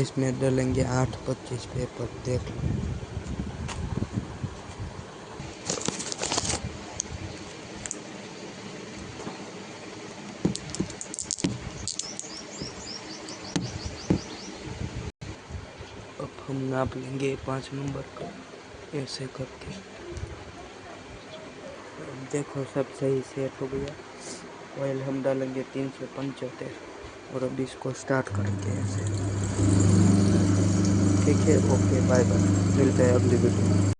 इसमें डालेंगे 8-25 पेपर, देख लो। अब हम नाप लेंगे 5 नंबर का ऐसे करके। देखो सब सही सेट हो गया। ऑयल हम डालेंगे 375 और अब इसको स्टार्ट करेंगे ऐसे। ठीक है, ओके, बाय बाय, मिलते हैं अगली वीडियो में।